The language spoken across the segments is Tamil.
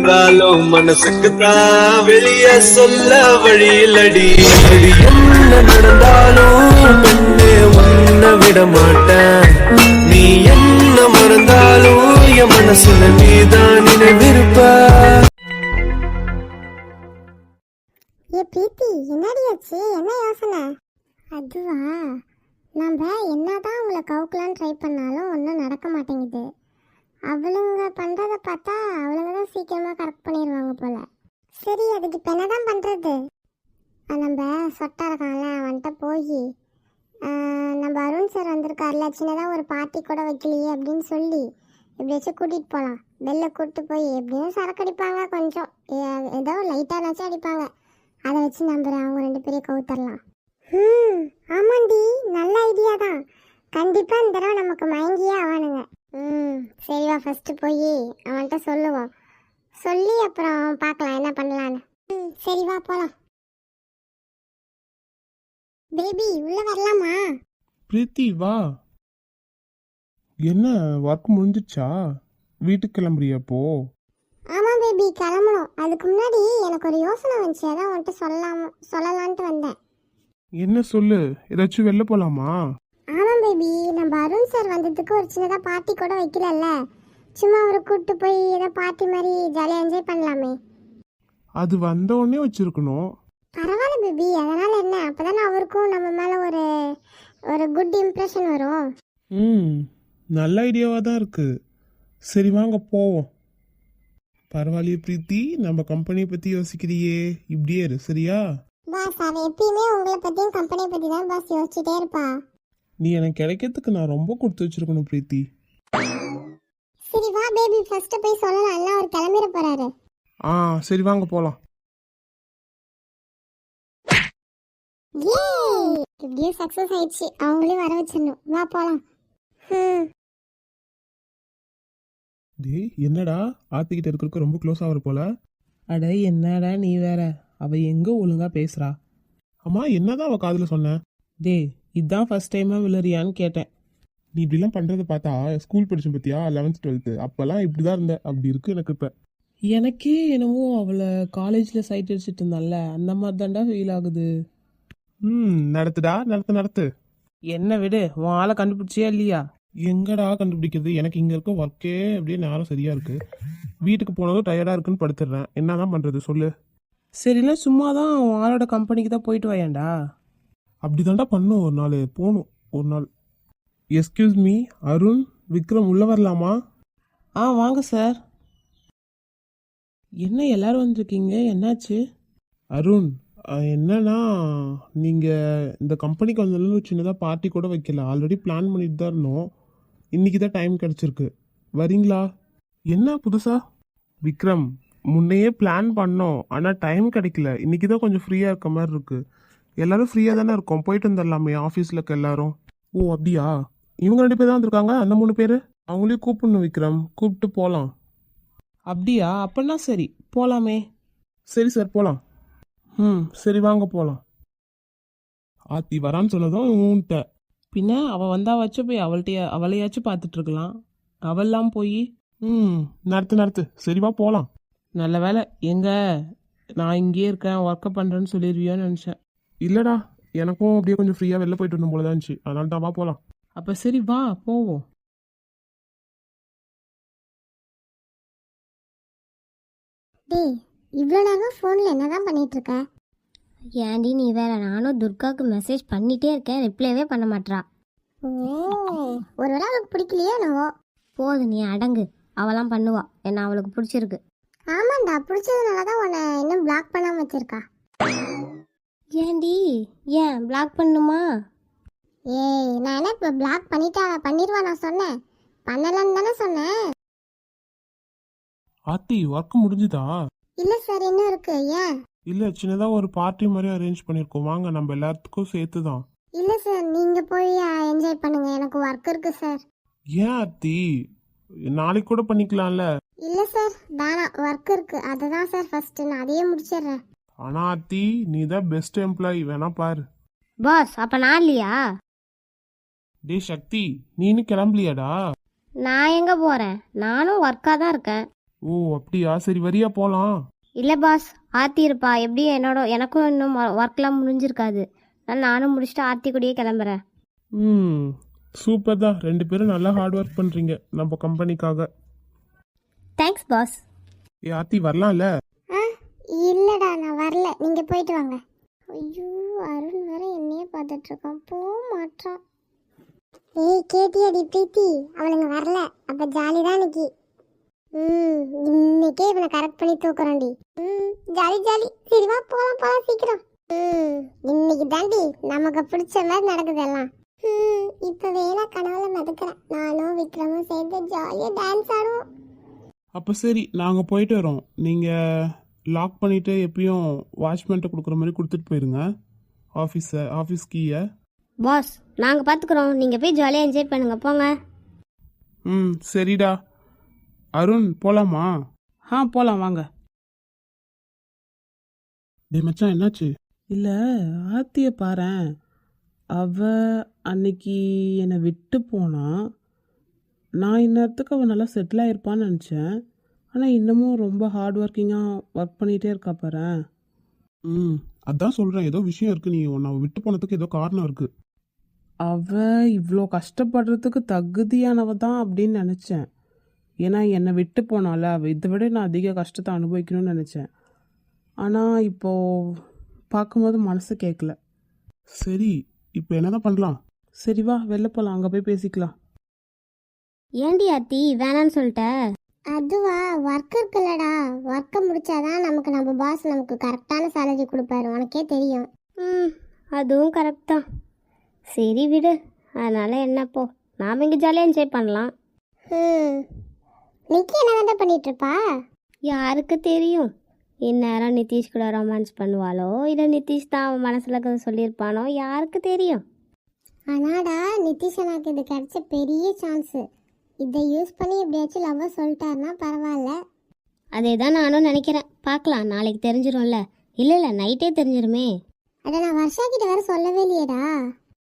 இருந்தாலும் மனசுக்குத்தான் வெளிய சொல்ல வழியிலடி. என்ன நடந்தாலும் பெண்ணே உன்னை விட மாட்டேன். நீ என்ன மறந்தாலும் என் மனசுல நீதான் நினைவிருப்ப. ஏ பிரீத்தி, என்னடி ஆச்சு? என்ன யோசனை? அதுவா, நம்ம என்னதான் அவங்கள கவுக்கலான்னு ட்ரை பண்ணாலும் ஒன்றும் நடக்க மாட்டேங்குது. அவளுங்க பண்ணுறதை பார்த்தா அவளுங்க தான் சீக்கிரமாக கரெக்ட் பண்ணிடுவாங்க போல. சரி, அதுக்கு இப்போ என்ன தான் பண்ணுறது? நம்ம சொட்டா இருக்கான்ல, அவன்கிட்ட போய் நம்ம அருண் சார் வந்திருக்காருல, சின்னதாக ஒரு பார்ட்டி கூட வைக்கலையே அப்படின்னு சொல்லி எப்படியாச்சும் கூட்டிகிட்டு போகலாம். வெளில கூப்பிட்டு போய் எப்படியும் சரக்கு அடிப்பாங்க, கொஞ்சம் ஏதோ லைட்டாக அடிப்பாங்க. அதை வச்சு நம்ம அவங்க 2 பேரையும் கவுத்தரலாம். ஆமாண்டி, நல்ல ஐடியா தான். கண்டிப்பாக இந்த தடவை நமக்கு மயங்கியே ஆவானுங்க. சரிவா, ஃபஸ்ட்டு போய் அவன்கிட்ட சொல்லுவோம். சொல்லி அப்புறம் பார்க்கலாம் என்ன பண்ணலான்னு. சரிவா, போகலாம். பேபி, உள்ள வரலாமா? பிரீத்தி வா. என்ன ஒர்க் முடிஞ்சிச்சா? வீட்டுக்கு கிளம்புறியா போ? ஆமாம் பேபி, கிளம்பணும். அதுக்கு முன்னாடி எனக்கு ஒரு யோசனை வந்துச்சு, அதான் உன்கிட்ட சொல்லலான்ட்டு வந்தேன். என்ன சொல்லு, ஏதாச்சும் வெளில போலாமா? ஆமாம் பேபி, நம்ம அருண் சார் வந்ததுக்கு ஒரு சின்னதாக பார்ட்டி கூட வைக்கலல்ல, சும்மா அவரை கூப்பிட்டு போய் ஏதோ பார்ட்டி மாதிரி ஜாலியாக என்ஜாய் பண்ணலாமே. அது வந்த உடனே வச்சிருக்கணும். பரவாயில்ல பேபி, அதனால் என்ன, அப்போ தானே அவருக்கும் நம்ம மேலே ஒரு குட் இம்ப்ரெஷன் வரும். நல்ல ஐடியாவாக தான் இருக்கு. சரி வாங்க போவோம். பரவாயில்லையே பிரீத்தி, நம்ம கம்பெனியை பற்றி யோசிக்கிறியே, இப்படியே இரு சரியா? பாஸ், அவ எப்பயுமே உங்களை பற்றியும் கம்பெனியை பற்றி தான் பாஸ் யோசிச்சுட்டே இருப்பா. நீ எனக்கு கிடைக்கிறதுக்கு நான் ரொம்ப கொடுத்து வச்சிருக்கணும் பிரீத்தி. சரி வா பேபி, ஃபர்ஸ்ட் போய் சொல்லலாம், எல்லாம் அவர் கிளம்பிட போறாரு. சரி வாங்க போலாம். இப்படியே சக்சஸ் ஆயிடுச்சு, அவங்களையும் வர வச்சிடணும். வா போலாம். டேய், என்னடா ஆத்திக்கிட்ட இருக்கிறதுக்கு ரொம்ப க்ளோஸ் ஆகிற போல. அட என்னடா நீ வேற, அவ எங்க ஒழுங்கா பேசுறா? அம்மா, என்னதான் அவ காதுல சொன்ன? டேய், இதான் ஃபர்ஸ்ட் டைமா விழுறியான்னு கேட்டேன். நீ இப்படிலாம் பண்றதை பார்த்தா ஸ்கூல் படிச்ச பத்தியா 11th 12th அப்பெல்லாம் இப்படிதான் இருந்த, அப்படி இருக்கு எனக்கு இப்ப. எனக்கே என்னவோ அவளை காலேஜ்ல சைட் அடிச்சிட்டு இருந்தால, அந்த மாதிரி தான்டா ஃபீல் ஆகுது. நடத்துடா, நடத்து. என்ன விடு, உன் ஆளை கண்டுபிடிச்சியா இல்லையா? எங்கடா கண்டுபிடிக்கிறது? எனக்கு இங்க இருக்க ஒர்க்கே அப்படியே நேரம் சரியா இருக்கு. வீட்டுக்கு போனதும் டயர்டா இருக்குன்னு படுத்துடுறேன். என்னதான் பண்றது சொல்லு? சரினா சும்மா தான் உன் ஆளோட கம்பெனிக்கு தான் போயிட்டு வாயேன்டா. அப்படிதான்டா பண்ணும். ஒரு நாள் போகணும். ஒரு நாள். எஸ்கியூஸ் மீ, அருண், விக்ரம் உள்ள வரலாமா? வாங்க சார். என்ன எல்லாரும் வந்திருக்கீங்க, என்னாச்சு? அருண், என்னன்னா நீங்க இந்த கம்பெனிக்கு வந்தாலும் சின்னதாக பார்ட்டி கூட வைக்கல. ஆல்ரெடி பிளான் பண்ணிட்டு தான் இருந்தோம். இன்னைக்கு தான் டைம் கிடைச்சிருக்கு. வரீங்களா? என்ன புதுசா? விக்ரம், முன்னையே பிளான் பண்ணோம், ஆனால் டைம் கிடைக்கல. இன்னைக்கு தான் கொஞ்சம் ஃப்ரீயாக இருக்க மாதிரி இருக்கு. எல்லாரும் ஃப்ரீயாக தானே இருக்கோம், போயிட்டு வந்துடலாமே ஆஃபீஸில் இருக்க எல்லாரும். ஓ அப்படியா? இவங்க 2 பேர் தான் வந்திருக்காங்க, அந்த 3 பேர். அவங்களையும் கூப்பிடணும் விக்ரம், கூப்பிட்டு போகலாம். அப்படியா? அப்படின்னா சரி, போலாமே. சரி சார், போகலாம். சரி வாங்க போகலாம். ஆத்தி வரான்னு சொன்னதும் ஊன்ட்ட. பின்ன அவள் வந்தா வச்சு போய் அவளையாச்சும் பார்த்துட்டு இருக்கலாம். அவெல்லாம் போய் நடத்து. சரிவா போகலாம். நல்ல வேலை, எங்க நான் இங்கேயே இருக்கேன் ஒர்க்கை பண்ணுறேன்னு சொல்லிடுவியோன்னு நினச்சேன். இல்லடா, எனக்கும் அப்படியே கொஞ்சம் ஃப்ரீயாக வெளில போயிட்டு வரணும் போல தான் இருந்துச்சு. அதனால தான் வா போகலாம். அப்போ சரி வா போவோம். டேய், இவ்வளோ நேரம் ஃபோனில் என்னதான் பண்ணிட்டு இருக்க? ஏன்டி நீ வேற, நானும் துர்காவுக்கு மெசேஜ் பண்ணிட்டே இருக்கேன், ரிப்ளைவே பண்ண மாட்றா. ஓ, ஒருவேளை அவளுக்கு பிடிக்கலையோ என்னவோ. போது நீ அடங்கு, அவளாம் பண்ணுவா, என்ன அவளுக்கு பிடிச்சிருக்கு. ஆமாண்டா, பிடிச்சதுனால தான் உன்னை இன்னும் பிளாக் பண்ணாம வச்சிருக்கா. ஏன்டி, ஏன் பிளாக் பண்ணுமா? ஏய், நான் என்ன இப்போ பிளாக் பண்ணிடுவா நான் சொன்னேன், பண்ணலன்னு தானே சொன்னேன். ஆத்தி, ஒர்க் முடிஞ்சுதா? இல்லை சார், இன்னும் இருக்கு. ஏன்? இல்லை, சின்னதாக ஒரு பார்ட்டி மாதிரி அரேஞ்ச் பண்ணியிருக்கோம், வாங்க நம்ம எல்லாத்துக்கும் சேர்த்து தான். இல்லை சார், நீங்கள் போய் என்ஜாய் பண்ணுங்க, எனக்கு ஒர்க் இருக்கு சார். ஏன் ஆத்தி, நாளைக்கு கூட பண்ணிக்கலாம்ல? இல்லை சார், வேணாம், ஒர்க் இருக்கு, அதுதான் சார் ஃபர்ஸ்ட், நான் அதையே முடிச்சிடுறேன். ஆனால் ஆத்தி, நீ தான் பெஸ்ட் எம்ப்ளாயி, வேணா பாரு. பாஸ், அப்போ நான் இல்லையா? டே சக்தி, நீனு கிளம்பலையாடா? நான் எங்கே போகிறேன், நானும் ஒர்க்காக தான் இருக்கேன். ஓ அப்படியா, சரி வரியா போலாம். இல்லை பாஸ், ஆர்த்தி இருப்பா. எப்படி எனக்கும் இன்னும் ஒர்க்லாம் முடிஞ்சிருக்காது. அதனால நானும் முடிச்சுட்டு ஆர்த்தி கூடயே கிளம்புறேன். ம் சூப்பர் தான், 2 பேரும் நல்லா ஹார்ட் ஒர்க் பண்றீங்க நம்ம கம்பெனிக்காக. Thanks boss. ஏ ஆர்த்தி வரலாம்ல? ஆ இல்லைடா, நான் வரல, நீங்கள் போயிட்டு வாங்க. ஐயோ, அருண் வேற என்னையே பார்த்துட்டு இருக்கான், போக மாட்டான். ஏய் கேட்டியாடி பிரீத்தி, அவளுங்க வரல, அப்போ ஜாலி தான் இன்னைக்கு. இன்னைக்கே இவனை கரெக்ட் பண்ணி தூக்குறான்டி. ஜாலி ஜாலி, சரி வா போலாம் போலாம் சீக்கிரம். இன்னைக்கு தாண்டி நமக்கு பிடிச்ச மாதிரி நடக்குது எல்லாம். இப்பவே நான் கனவுல மிதக்கிறேன், நானும் விக்ரமும் சேர்ந்து ஜாலியா டான்ஸ் ஆடுவோம். அப்போ சரி, நாங்கள் போயிட்டு வரோம். நீங்கள் லாக் பண்ணிவிட்டு எப்பயும் வாட்ச்மேன்ட்ட கொடுக்குற மாதிரி கொடுத்துட்டு போயிருங்க ஆஃபீஸ் கீயை. பாஸ், நாங்கள் பார்த்துக்குறோம். நீங்கள் போய் ஜாலியாக என்ஜாய் பண்ணுங்க, போங்க. ம் சரிடா. அருண் போலாமா? போகலாம் வாங்க. டேய் மச்சான், என்னாச்சு? இல்லை, ஆர்த்தியை பாரேன். அவ அன்னைக்கு என்னை விட்டு போனா. நான் இந்நேரத்துக்கு அவள் நல்லா செட்டில் ஆகிருப்பான்னு நினச்சேன். ஆனால் இன்னமும் ரொம்ப ஹார்ட் ஒர்க்கிங்காக ஒர்க் பண்ணிகிட்டே இருக்கா பாரேன். ம் அதான் சொல்கிறேன், ஏதோ விஷயம் இருக்குது. நீ உன்னை விட்டு போனதுக்கு ஏதோ காரணம் இருக்குது. அவள் இவ்வளோ கஷ்டப்படுறதுக்கு தகுதியானவ தான் அப்படின்னு நினச்சேன். ஏன்னா என்னை விட்டு போனால அவள் இதை விட நான் அதிக கஷ்டத்தை அனுபவிக்கணும்னு நினச்சேன். ஆனால் இப்போது பார்க்கும்போது மனசு கேட்கல. சரி, இப்போ என்னதான் பண்ணலாம்? சரி வா வெளில போகலாம், அங்கே போய் பேசிக்கலாம். ஏண்டி ஆர்த்தி வேணான்னு சொல்லிட்ட? அதுவா, ஒர்க் இருக்குல்லடா, ஒர்க்கை முடிச்சாதான் நம்ம பாஸ் நமக்கு கரெக்டான சேலரி கொடுப்பாரு, உனக்கே தெரியும். அதுவும் கரெக்ட் தான். சரி விடு, அதனால என்னப்போ, நாம் இங்கே ஜாலியாக என்ஜாய் பண்ணலாம். நிக்கி என்ன பண்ணிட்டு இருப்பா? யாருக்கு தெரியும்? இந்நேரம் நிதிஷ் கூட ரொமான்ஸ் பண்ணுவாளோ, இல்லை நிதிஷ் தான் அவன் மனசில் சொல்லியிருப்பானோ, யாருக்கு தெரியும்? ஆனாடா, நிதிஷ் எனக்கு இது கிடைச்ச பெரிய சான்ஸு. இதை யூஸ் பண்ணி எப்படியாச்சும் லவ்வை சொல்லிட்டாருன்னா பரவாயில்ல. அதே தான் நானும் நினைக்கிறேன். பார்க்கலாம், நாளைக்கு தெரிஞ்சிடும்ல. இல்லை நைட்டே தெரிஞ்சிருமே. அட, நான் வர்ஷா கிட்ட வேற சொல்லவே இல்லையேடா.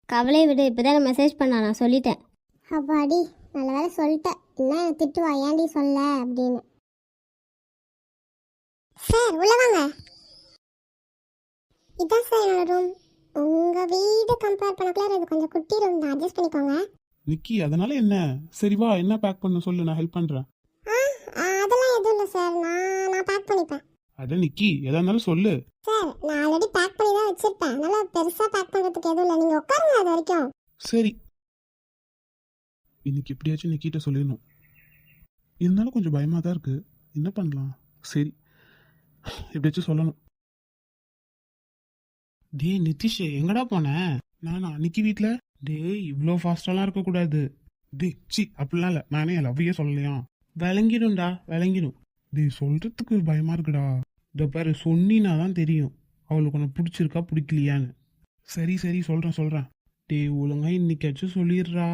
கவலையை விடு, இப்போ தான் மெசேஜ் பண்ணா, நான் சொல்லிட்டேன். அப்பாடி, நல்ல வேலை சொல்லிட்டேன். என்ன திட்டுவா, ஏன்டி சொல்ல அப்படின்னு. சார் உள்ள வாங்க. இதான் சார் என்னோட ரூம். உங்கள் வீடு கம்பேர் பண்ணக்குள்ள இது கொஞ்சம் குட்டி ரூம் தான், அட்ஜஸ்ட் பண்ணிக்கோங்க. நிக்கி, அதனால என்ன? சரி வா, என்ன பேக் பண்ண சொல்லு, நான் ஹெல்ப் பண்ணுறேன். அதெல்லாம் எதுவும் இல்லை சார், நான் பேக் பண்ணிப்பேன். அட நிக்கி, எதா இருந்தாலும் சொல்லு. சார், நான் ஆல்ரெடி பேக் பண்ணி தான் வச்சிருப்பேன், நல்லா பெருசாக பேக் பண்ணுறதுக்கு எதுவும் இல்லை, நீங்கள் உட்காருங்க அது வரைக்கும். சரி, இன்னைக்கு எப்படியாச்சும் நிக்கிட்ட சொல்லிடணும். இருந்தாலும் கொஞ்சம் பயமாக தான் இருக்குது, என்ன பண்ணலாம்? சரி, எப்படியாச்சும் சொல்லணும். டேய் நிதிஷ், எங்கடா போனேன்? நானா நிக்கி வீட்டில்? டேய், இவ்வளோ ஃபாஸ்டெல்லாம் இருக்கக்கூடாது. டேய் சி, அப்படிலாம் இல்லை, நானே என் லவ்வையே சொல்லலையா? விளங்கிடும்டா, விளங்கிடும். டேய், சொல்கிறதுக்கு பயமாக இருக்குடா. இதை பாரு, சொன்னினா தான் தெரியும் அவளுக்கு உன்னை பிடிச்சிருக்கா பிடிக்கலையான்னு. சரி சரி, சொல்கிறேன். டேய், ஒழுங்கா இன்னைக்காச்சும் சொல்லிடுறா.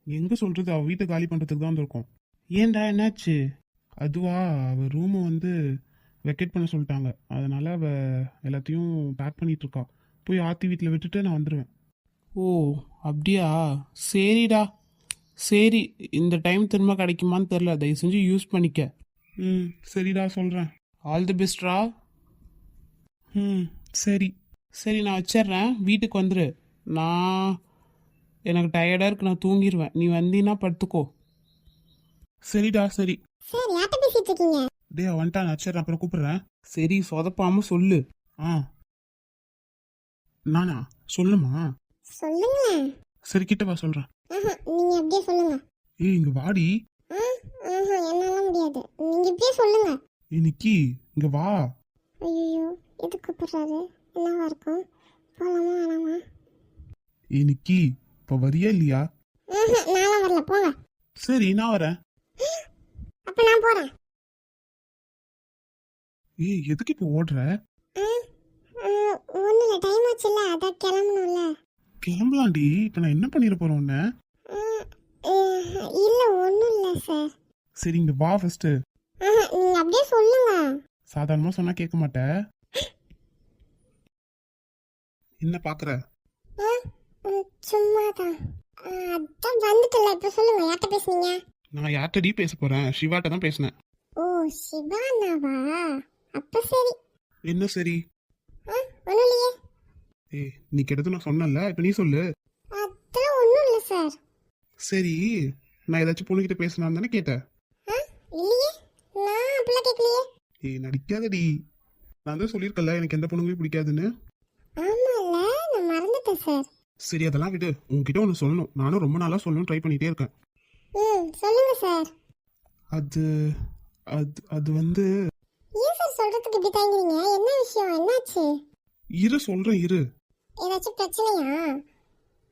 எங்கே சொல்கிறது, அவள் வீட்டை காலி பண்ணுறதுக்கு தான் வந்திருக்கோம். ஏன்டா, என்னாச்சு? அதுவா, அவள் ரூமை வெக்கேட் பண்ண சொல்லிட்டாங்க. அதனால் அவள் எல்லாத்தையும் பேக் பண்ணிகிட்டு இருக்கா. போய் ஆர்த்தி வீட்டில் விட்டுட்டு நான் வந்துடுவேன். ஓ அப்படியா, சரிடா. சரி, இந்த டைம் திரும்ப கிடைக்குமான்னு தெரில, தயவு செஞ்சு யூஸ் பண்ணிக்க. சரிடா, சொல்கிறேன். ஆல் தி பெஸ்ட்ரா. சரி சரி, நான் வச்சிட்றேன், வீட்டுக்கு வந்துடு. எனக்கு டயர்டாக இருக்கு, நான் தூங்கிடுவேன். நீ வந்தீங்கன்னா படுத்துக்கோ. சரிடா, சரி. சார், யார்கிட்ட பேசிட்டு இருக்கீங்க? டே வந்துட்டா, நான் வச்சிட்றேன், அப்புறம் கூப்பிட்றேன். சரி, சொதப்பாமல் சொல்லு. நானா? சொல்லுமா? சொல்லுங்களேன். சரி, கிட்ட வா, சொல்கிறேன். நீங்க அப்படியே சொல்லுங்க. ஏய், இங்கே வாடி. என்னால முடியாது, நீங்க இப்படியே சொல்லுங்க. நிக்கி, இங்கே வா. ஐயோ, எது கூப்பிடுறாரு? என்னவா இருக்கும்? போலாமா வேணாமா? நிக்கி, இப்போ வரியா இல்லையா? நானும் வரல, போங்க. சரி, நான் வரேன். அப்ப நான் போறேன். எதுக்கு இப்போ ஓடுற? ஒன்றும் இல்லை, டைம் ஆச்சுல்ல, அதான் கிளம்பணும்ல. கிளம்பலாண்டி, இப்போ நான் என்ன பண்ணிட போறேன் உன்ன? இல்லை, ஒன்றும் இல்லை சார். சரி, இங்க வா ஃபர்ஸ்ட். நீங்க அப்படியே சொல்லுங்க. சாதாரணமாக சொன்னா கேட்க மாட்டேன். என்ன பாக்குற? சும்மாதான். அதான் வந்துட்டல, இப்போ சொல்லுங்க, யார்கிட்ட பேசுனீங்க? நான் யார்கிட்டடி பேச போறேன்? சிவாட்ட தான் பேசினேன். ஓ சிவானாவா? அப்ப சரி. என்ன சரி? ஒன்றும் இல்லையே. ஏய், நீ கேட்டது நான் சொன்னல, இப்ப நீ சொல்லு. அதெல்லாம் ஒன்றும் இல்லை சார். சரி, நான் ஏதாச்சும் பொண்ணுகிட்ட பேசினான்னு தானே கேட்டேன். இல்லையே, நான் அப்படிலாம் கேட்கலையே. ஏய், நடிக்காதடி. நான் தான் சொல்லியிருக்கல எனக்கு எந்த பொண்ணுங்களையும் பிடிக்காதுன்னு. ஆமாம்ல, நான் மறந்துட்டேன் சார். சரி, அதெல்லாம் விடு. உன்கிட்ட ஒன்று சொல்லணும். நானும் ரொம்ப நாளாக சொல்லணும் ட்ரை பண்ணிட்டே இருக்கேன். சொல்லுங்க சார். அது அது அது வந்து ஏன் சார் சொல்றதுக்கு இப்படி தயங்குறீங்க? என்ன விஷயம், என்னாச்சு? இரு சொல்றேன் இரு. ஏதாச்சும் பிரச்சனையா?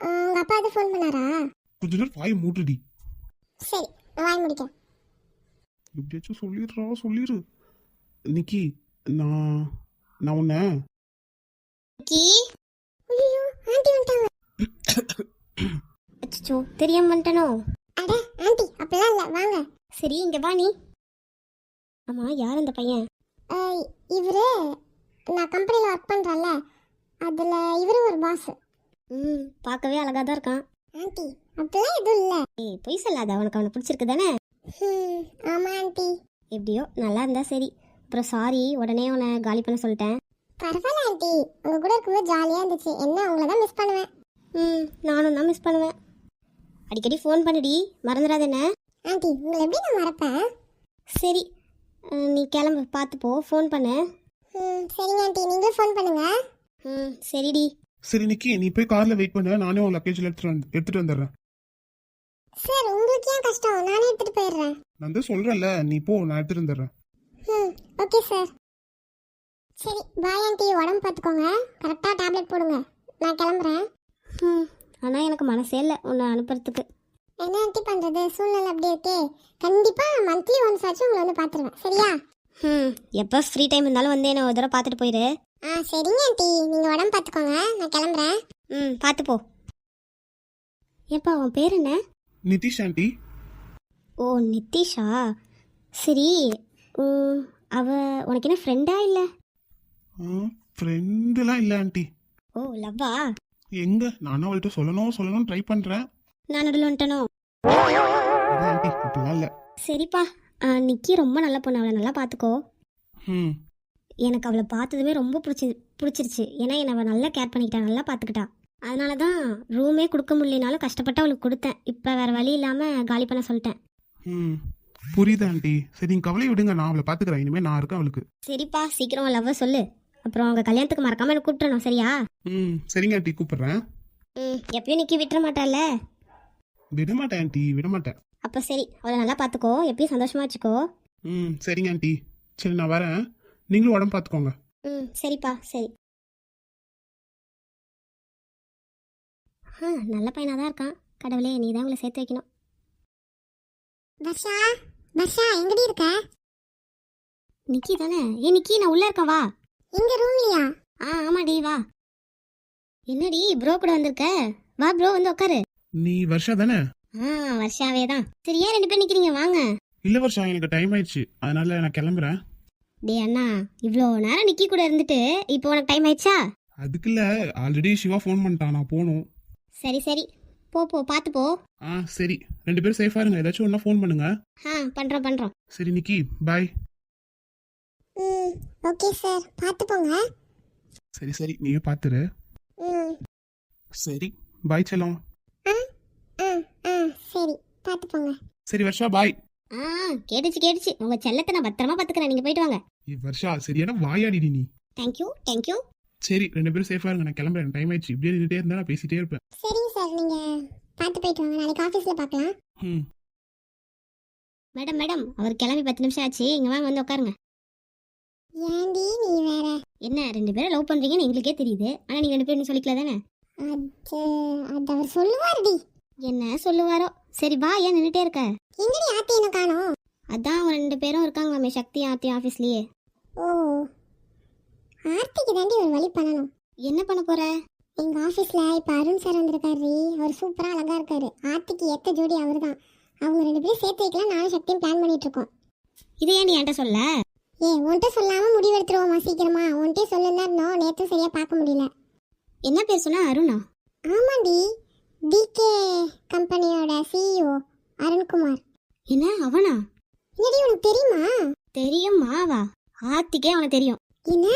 உங்க அப்பா அது ஃபோன் பண்ணாரா? கொஞ்ச நேரம் வாய் மூடுடி. சரி, நான் வாய் முடிக்கிறேன். எப்படியாச்சும் சொல்லிடு. நிக்கி, நான் உன்னை ஐயோ, ஆண்டி வந்துட்டாங்க. அச்சோ, தெரியாம வந்துட்டனோ. அட ஆண்டி, அப்படிலாம் இல்லை, வாங்க. சரி, இங்க வா நீ. ஆமா, யார் அந்த பையன்? இவரு நான் கம்பெனியில் ஒர்க் பண்ணுறேன்ல, அதில் இவரு ஒரு பாஸ். பார்க்கவே அழகா தான் இருக்கான். ஆண்டி, அப்படிலாம் எதுவும் இல்லை. ஏய், பொய் சொல்லாத. உனக்கு அவனை பிடிச்சிருக்கு தானே? ஆமாம் ஆண்டி. எப்படியோ நல்லா இருந்தா சரி. அப்புறம் சாரி, உடனே உன்னை காலி பண்ண சொல்லிட்டேன். பரவாயில்ல ஆண்டி, உங்க கூட இருக்கும்போது ஜாலியாக இருந்துச்சு. என்ன, உங்களை தான் மிஸ் பண்ணுவேன். நானும் தான் மிஸ் பண்ணுவேன். அடிக்கடி ஃபோன் பண்ணுடி, மறந்துடாத என்ன. ஆண்டி, உங்களை எப்படி நான் மறப்பேன்? சரி, நீ கிளம்பு, பார்த்து போ, ஃபோன் பண்ணு. சரிங்க ஆண்டி, நீங்களும் ஃபோன் பண்ணுங்க. சரிடி. சரி நிக்கி, நீ போய் கார்ல வெயிட் பண்ண. நானே உன் லக்கேஜ்ல எடுத்துட்டு வந்துடுறேன். சார், உங்களுக்கு ஏன் கஷ்டம்? நானே எடுத்துட்டு போயிடுறேன். நான் தான் சொல்றேன்ல, நீ போ, நான் எடுத்துட்டு வந்துடுறேன். Okay sir. சரி, பாய் ஆண்டி, உடம்பு பார்த்துக்கோங்க. கரெக்டாக டேப்லெட் போடுங்க. நான் கிளம்புறேன். ஆனால் எனக்கு மனசே இல்லை உன்னை அனுப்புறதுக்கு. என்ன ஆண்டி பண்ணுறது, சூழ்நிலை அப்படியே இருக்கே. கண்டிப்பாக மந்த்லி ஒன்ஸ் ஆச்சும் உங்களை வந்து பார்த்துருவேன், சரியா? எப்போ ஃப்ரீ டைம் இருந்தாலும் வந்து என்ன ஒரு தடவை பார்த்துட்டு போயிரு. சரிங்க ஆண்டி, நீங்கள் உடம்பு பார்த்துக்கோங்க. நான் கிளம்புறேன். பார்த்து போ. ஏப்பா, உன் பேர் என்ன? நிதிஷ் ஆண்டி. ஓ, நிதிஷா. சரி, அவ உனக்கு என்ன ஃப்ரெண்டா இல்லை? ஃப்ரெண்டுலாம் இல்லை ஆண்டி. ஓ, லவ்வா? எங்க, நானும் அவள்கிட்ட சொல்லணும் ட்ரை பண்றேன். நான் நடுவில் வந்துட்டனோ? ஆண்டி, இப்பெல்லாம் இல்லை. சரிப்பா, நிக்கி ரொம்ப நல்ல பொண்ணு, அவளை நல்லா பார்த்துக்கோ. எனக்கு அவளை பார்த்ததுமே ரொம்ப பிடிச்சிருச்சு. ஏன்னா என்னை அவள் நல்லா கேர் பண்ணிக்கிட்டா, நல்லா பார்த்துக்கிட்டா. அதனால தான் ரூமே கொடுக்க முடியலனாலும் கஷ்டப்பட்டு அவளுக்கு கொடுத்தேன். இப்போ வேறு வழி இல்லாமல் காலி பண்ண சொல்லிட்டேன். புரியுது ஆண்டி. சரி, நீங்க கவலை விடுங்க, நான் அவளை பார்த்துக்கிறேன். இனிமேல் நான் இருக்கேன் அவளுக்கு. சரிப்பா, சீக்கிரம் லவ்வை சொல்லு. அப்புறம் அவங்க கல்யாணத்துக்கு மறக்காம எனக்கு கூப்பிட்டுறணும், சரியா? சரிங்க ஆண்டி, கூப்பிடுறேன். எப்பயும் நிக்கி விட்டுற மாட்டால? விடமாட்டேன் ஆண்டி, விடமாட்டேன். அப்போ சரி, அவளை நல்லா பார்த்துக்கோ, எப்பயும் சந்தோஷமா வச்சுக்கோ. சரிங்க ஆண்டி. சரி, நான் வரேன். நீங்களும் உடம்பு பார்த்துக்கோங்க. சரிப்பா, சரி. நல்ல பையனாக தான் இருக்கான். கடவுளே, நீ தான் உங்களை சேர்த்து வைக்கணும். வர்ஷா, வர்ஷா, எங்கடி இருக்க? நிக்கி தானே? நிக்கி, நான் உள்ளே இருக்கேன், வா. எங்க ரூம்லையா? ஆமாடி, வா. என்னடி ப்ரோ கூட வந்திருக்க? வா ப்ரோ, வந்து உட்காரு. நீ வர்ஷா தானே? வர்ஷாவே தான். சரி, ஏன் 2 பேர் நிக்கிறீங்க, வாங்க. இல்ல வர்ஷா, எனக்கு டைம் ஆயிடுச்சு, அதனால நான் கிளம்புறேன். டே அண்ணா, இவ்வளோ நேரம் நிக்கி கூட இருந்துட்டு இப்போ உனக்கு டைம் ஆயிடுச்சா? அதுக்கு இல்ல, ஆல்ரெடி சிவா ஃபோன் பண்ணிட்டான், நான் போகணும். சரி சரி, போ பார்த்து போ. சரி, 2 பேரும் சேஃபா இருங்க. ஏதாச்சும் ஒன்றா ஃபோன் பண்ணுங்க. பண்றோம். சரி நிக்கி, பாய். ஓகே சார், பார்த்து போங்க. சரி, நீயே பார்த்துரு. சரி, பாய் செல்லம். சரி, பார்த்து போங்க. சரி வர்ஷா, பாய். கேட்டுச்சு. உங்க செல்லத்தை நான் பத்திரமா பாத்துக்கிறேன், நீங்க போயிட்டு வாங்க. வர்ஷா, சரியான வாயாடிடி நீ. தேங்க்யூ. சரி, 2 பேரும் சேஃபா இருங்க, நான் கிளம்புறேன். டைம் ஆயிடுச்சு. இப்படியே நின்றுட்டே இருந்தா நான் பேசிட்டே இருப்பேன். சரிங்க சார், நீங்க பார்த்து போயிட்டு வாங்க. நாளைக்கு ஆஃபீஸில் பார்க்கலாம். மேடம், அவர் கிளம்பி 10 நிமிஷம் ஆச்சு. இங்க வாங்க, வந்து உட்காருங்க. ஏண்டி நீ வேற? என்ன 2 பேரும் லவ் பண்றீங்கன்னு எங்களுக்கே தெரியுது. ஆனா நீங்க 2 பேரும் சொல்லிக்கல தானே? அது அவர் சொல்லுவாருடி. என்ன சொல்லுவாரோ. சரி வா, ஏன் நின்றுட்டே இருக்க? எங்கடி ஆத்தி என்ன காணோம்? அதான் அவங்க 2 பேரும் இருக்காங்களாமே, சக்தி ஆர்த்தி ஆஃபீஸ்லயே. ஓ, ஆர்த்திக்கு தாண்டி ஒரு வழி பண்ணணும். என்ன பண்ண போற? எங்க ஆஃபீஸ்ல இப்ப அருண் சார் வந்திருக்காரு. அவர் சூப்பரா அழகா இருக்காரு. ஆர்த்திக்கு ஏத்த ஜோடி அவரு தான். அவங்க 2 பேரும் சேர்த்து வைக்கலாம் நானும் சக்தியும் பிளான் பண்ணிட்டு இருக்கோம். இது ஏன் நீ என்கிட்ட சொல்ல? உன்கிட்ட சொல்லாம முடிவெடுத்துருவோமா சீக்கிரமா? உன்கிட்ட சொல்லுன்னா இருந்தோம், நேற்று சரியா பார்க்க முடியல. என்ன பேர் சொன்னா? அருணா? ஆமாண்டி, டிகே கம்பெனியோட சிஇஓ அருண்குமார். என்ன அவனா? என்னடி உனக்கு தெரியுமா? தெரியும் மாவா? ஆத்திக்கே அவனுக்கு தெரியும். என்ன?